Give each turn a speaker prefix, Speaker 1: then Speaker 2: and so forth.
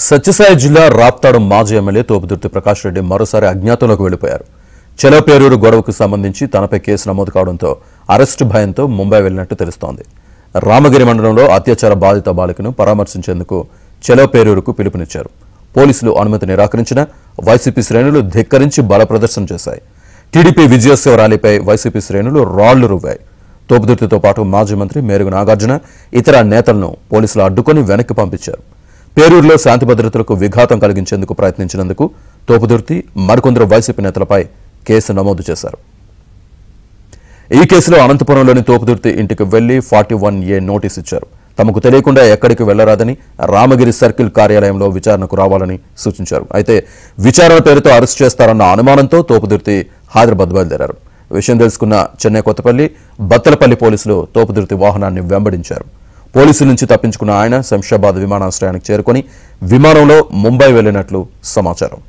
Speaker 1: సత్యసాయి జిల్లా రాప్తాడు మాజీ ఎమ్మెల్యే తోపుదుర్తి ప్రకాష్ రెడ్డి మరోసారి అజ్ఞాతంలోకి వెళ్లిపోయారు. చెలపేరూరు గొడవకు సంబంధించి తనపై కేసు నమోదు కావడంతో అరెస్టు భయంతో ముంబై వెళ్లినట్టు తెలుస్తోంది. రామగిరి మండలంలో అత్యాచార బాధిత బాలికను పరామర్శించేందుకు చెలపేరూరుకు పిలుపునిచ్చారు. పోలీసులు అనుమతి నిరాకరించిన వైసీపీ శ్రేణులు ధిక్కరించి బల ప్రదర్శన చేశాయి. టీడీపీ విజయోత్సవ ర్యాలీపై వైసీపీ శ్రేణులు రాళ్లు రువ్వాయి. తోపుదుర్తితో పాటు మాజీ మంత్రి మేరుగు నాగార్జున ఇతర నేతలను పోలీసులు అడ్డుకొని వెనక్కి పంపించారు. పేరూరులో శాంతి భద్రతలకు విఘాతం కలిగించేందుకు ప్రయత్నించినందుకు తోపుదుర్తి మరికొందరు వైసీపీ నేతలపై కేసు నమోదు చేశారు. ఈ కేసులో అనంతపురంలోని తోపుదుర్తి ఇంటికి వెళ్లి 41A నోటీస్ ఇచ్చారు. తమకు తెలియకుండా ఎక్కడికి వెళ్లరాదని, రామగిరి సర్కిల్ కార్యాలయంలో విచారణకు రావాలని సూచించారు. అయితే విచారణ పేరుతో అరెస్ట్ చేస్తారన్న అనుమానంతో తోపుదుర్తి హైదరాబాద్ బయలుదేరారు. విషయం తెలుసుకున్న చెన్నై కొత్తపల్లి, బత్తలపల్లి పోలీసులు తోపుదుర్తి వాహనాన్ని వెంబడించారు. పోలీసుల నుంచి తప్పించుకున్న ఆయన శంషాబాద్ విమానాశ్రయానికి చేరుకొని విమానంలో ముంబై వెళ్లినట్లు సమాచారం.